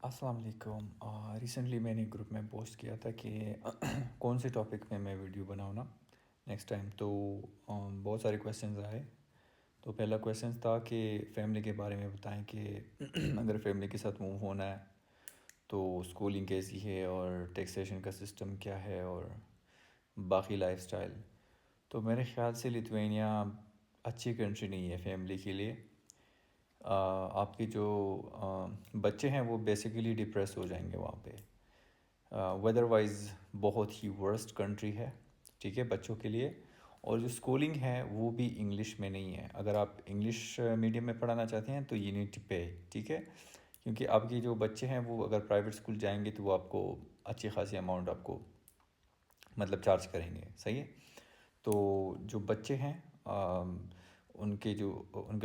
अस्सलाम वालेकुम। रिसेंटली मैंने ग्रुप में पोस्ट किया था कि कौन से टॉपिक में मैं वीडियो बनाऊँ ना नेक्स्ट टाइम। तो बहुत सारे क्वेश्चंस आए। तो पहला क्वेश्चन था कि फ़ैमिली के बारे में बताएं कि अगर फैमिली के साथ मूव होना है तो स्कूलिंग कैसी है और टैक्सेशन का सिस्टम क्या है और बाकी लाइफस्टाइल। तो मेरे ख़्याल से लिथुआनिया अच्छी कंट्री नहीं है फैमिली के लिए। आपके जो बच्चे हैं वो बेसिकली डिप्रेस हो जाएंगे वहाँ पे। वेदर वाइज बहुत ही वर्स्ट कंट्री है, ठीक है, बच्चों के लिए। और जो स्कूलिंग है वो भी इंग्लिश में नहीं है। अगर आप इंग्लिश मीडियम में पढ़ाना चाहते हैं तो यू नीड टू पे, ठीक है। क्योंकि आपके जो बच्चे हैं वो अगर प्राइवेट स्कूल जाएंगे तो वो आपको अच्छी खासी अमाउंट आपको मतलब चार्ज करेंगे, सही है। तो जो बच्चे हैं उनके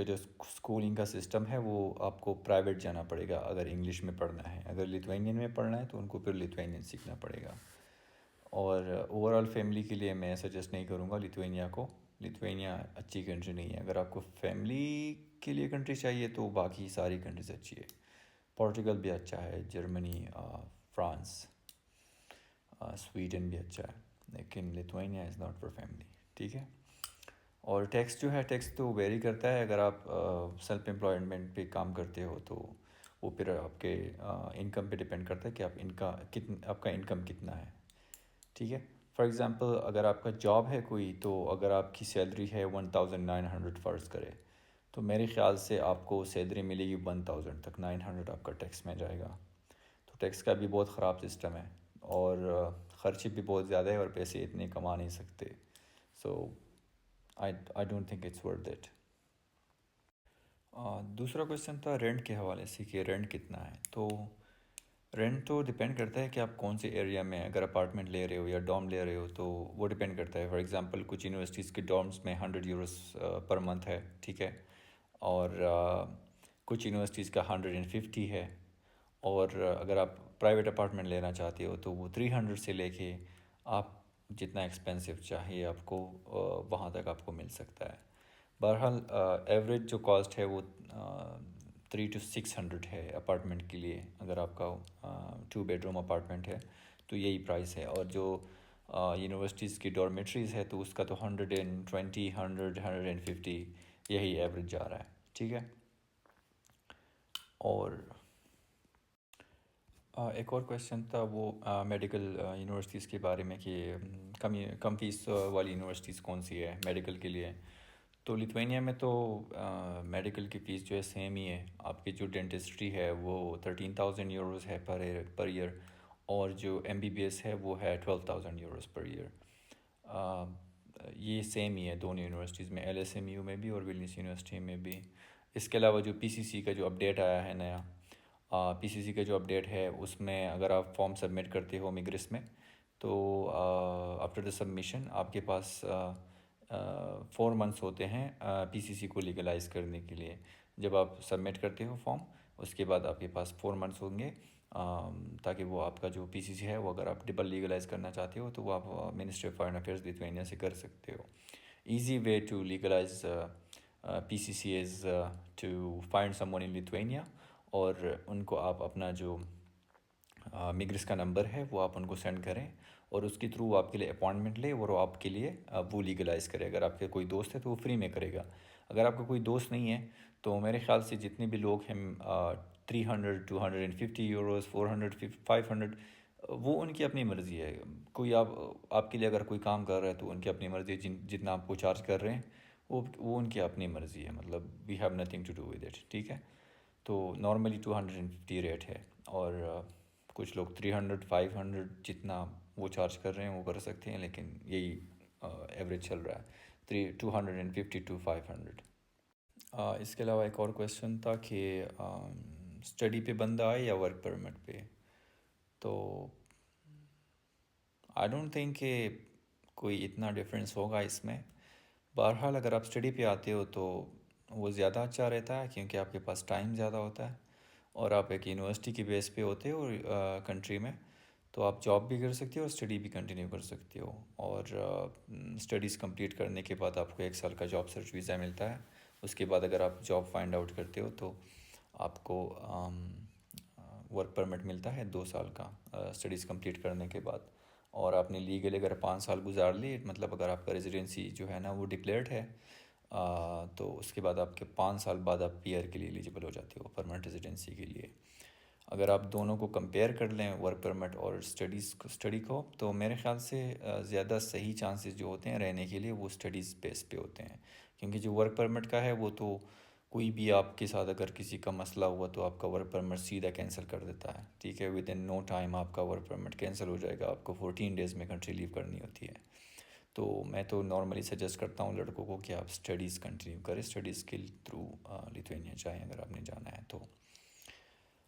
जो स्कूलिंग का सिस्टम है वो आपको प्राइवेट जाना पड़ेगा अगर इंग्लिश में पढ़ना है। अगर लिथुआनियन में पढ़ना है तो उनको फिर लिथुआनियन सीखना पड़ेगा। और ओवरऑल फैमिली के लिए मैं सजेस्ट नहीं करूँगा लिथुआनिया को। लिथुआनिया अच्छी कंट्री नहीं है। अगर आपको फैमिली के लिए कंट्री चाहिए तो बाकी सारी कंट्रीज अच्छी है। पोर्टुगल भी अच्छा है, जर्मनी, फ्रांस, स्वीडन भी अच्छा है, लेकिन Lithuania is not for family, ठीक है। और टैक्स जो है, टैक्स तो वेरी करता है। अगर आप सेल्फ एम्प्लॉयमेंट पे काम करते हो तो वो फिर आपके इनकम पे डिपेंड करता है कि आपका इनकम कितना है, ठीक है। फॉर एग्ज़ाम्पल अगर आपका जॉब है कोई, तो अगर आपकी सैलरी है 1900 फ़र्ज़ करें, तो मेरे ख़्याल से आपको सैलरी मिलेगी 1000 तक, 900 आपका टैक्स में जाएगा। तो टैक्स का भी बहुत ख़राब सिस्टम है और ख़र्चे भी बहुत ज़्यादा है और पैसे इतने कमा नहीं सकते। So I don't think it's worth it. दूसरा क्वेश्चन था रेंट के हवाले से कि रेंट कितना है। तो रेंट तो डिपेंड करता है कि आप कौन से एरिया में, अगर अपार्टमेंट ले रहे हो या डॉर्म ले रहे हो तो वो डिपेंड करता है। फॉर एग्जांपल कुछ यूनिवर्सिटीज़ के डॉर्म्स में 100 यूरोस पर मंथ है, ठीक है। और कुछ यूनिवर्सिटीज़ का 150 है। और अगर आप प्राइवेट अपार्टमेंट लेना चाहते हो तो वो 300 से लेके आप जितना एक्सपेंसिव चाहिए आपको वहाँ तक आपको मिल सकता है। बहरहाल एवरेज जो कॉस्ट है वो 3 to 600 है अपार्टमेंट के लिए। अगर आपका 2 बेडरूम अपार्टमेंट है तो यही प्राइस है। और जो यूनिवर्सिटीज़ की डॉर्मेट्रीज़ है तो उसका तो 120, 100, 150 यही एवरेज जा रहा है, ठीक है। और एक और क्वेश्चन था वो मेडिकल यूनिवर्सिटीज़ के बारे में कि कम फीस वाली यूनिवर्सिटीज़ कौन सी है मेडिकल के लिए। तो लिथुआनिया में तो मेडिकल की फ़ीस जो है सेम ही है। आपकी जो डेंटिस्ट्री है वो 13,000 यूरोज़ है पर ईयर। और जो एमबीबीएस है वो है 12,000 यूरोज़ पर ईयर। ये सेम ही है दोनों यूनिवर्सिटीज़ में, एलएसएमयू में भी और विल्नियस यूनिवर्सिटी में भी। इसके अलावा जो पीसीसी का जो अपडेट आया है नया, पीसीसी का जो अपडेट है उसमें अगर आप फॉर्म सबमिट करते हो मिग्रिस में तो आफ्टर द सबमिशन आपके पास 4 मंथ्स होते हैं पीसीसी को लीगलाइज करने के लिए। जब आप सबमिट करते हो फॉर्म उसके बाद आपके पास 4 मंथ्स होंगे ताकि वो आपका जो पीसीसी है वो अगर आप डबल लीगलाइज करना चाहते हो तो वो आप ministry of foreign affairs Lithuania से कर सकते हो। easy way to legalize PCC is to find someone in Lithuania। और उनको आप अपना जो मिग्रिस का नंबर है वो आप उनको सेंड करें और उसके थ्रू आपके लिए अपॉइंटमेंट ले और वो आपके लिए वो लीगलाइज़ करे। अगर आपके कोई दोस्त है तो वो फ्री में करेगा। अगर आपका कोई दोस्त नहीं है तो मेरे ख्याल से जितने भी लोग हैं 300, 250 यूरोज़, 400, 500, वो उनकी अपनी मर्ज़ी है। कोई आपके लिए अगर कोई काम कर रहा है तो उनकी अपनी मर्ज़ी है। जितना आपको चार्ज कर रहे हैं वो उनकी अपनी मर्ज़ी है, मतलब we have nothing to do with it, ठीक है। तो नॉर्मली 250 रेट है और कुछ लोग 300, 500 जितना वो चार्ज कर रहे हैं वो कर सकते हैं, लेकिन यही एवरेज चल रहा है 250 to 500। इसके अलावा एक और क्वेश्चन था कि स्टडी पे बंदा आए या वर्क परमिट पे। तो आई डोंट थिंक कि कोई इतना डिफरेंस होगा इसमें। बहरहाल अगर आप स्टडी पे आते हो तो वो ज़्यादा अच्छा रहता है क्योंकि आपके पास टाइम ज़्यादा होता है और आप एक यूनिवर्सिटी की बेस पे होते हो और कंट्री में, तो आप जॉब भी कर सकते हो और स्टडी भी कंटिन्यू कर सकते हो। और स्टडीज़ कंप्लीट करने के बाद आपको 1 साल का जॉब सर्च वीज़ा मिलता है। उसके बाद अगर आप जॉब फाइंड आउट करते हो तो आपको वर्क परमिट मिलता है 2 साल का स्टडीज़ कंप्लीट करने के बाद। और आपने लीगली अगर 5 साल गुजार लिए, मतलब अगर आपका रेजिडेंसी जो है ना वो डिक्लेयर्ड है, तो उसके बाद आपके 5 साल बाद आप पीआर के लिए एलिजिबल हो जाते हो, परमानेंट रेजिडेंसी के लिए। अगर आप दोनों को कंपेयर कर लें, वर्क परमिट और स्टडी को, तो मेरे ख़्याल से ज़्यादा सही चांसेस जो होते हैं रहने के लिए वो स्टडीज़ बेस पे होते हैं। क्योंकि जो वर्क परमिट का है वो तो कोई भी आपके साथ अगर किसी का मसला हुआ तो आपका वर्क परमिट सीधा कैंसिल कर देता है, ठीक है। विद इन नो टाइम आपका वर्क परमिट कैंसिल हो जाएगा, आपको 14 डेज़ में कंट्री लीव करनी होती है। तो मैं तो नॉर्मली सजेस्ट करता हूँ लड़कों को कि आप स्टडीज़ कंटिन्यू करें, स्टडीज़ के थ्रू लिथुआनिया जाएँ अगर आपने जाना है तो।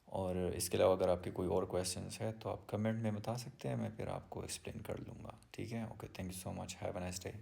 और इसके अलावा अगर आपके कोई और क्वेश्चंस है तो आप कमेंट में बता सकते हैं, मैं फिर आपको एक्सप्लेन कर लूँगा, ठीक है। Okay, thank you so much, have a nice day.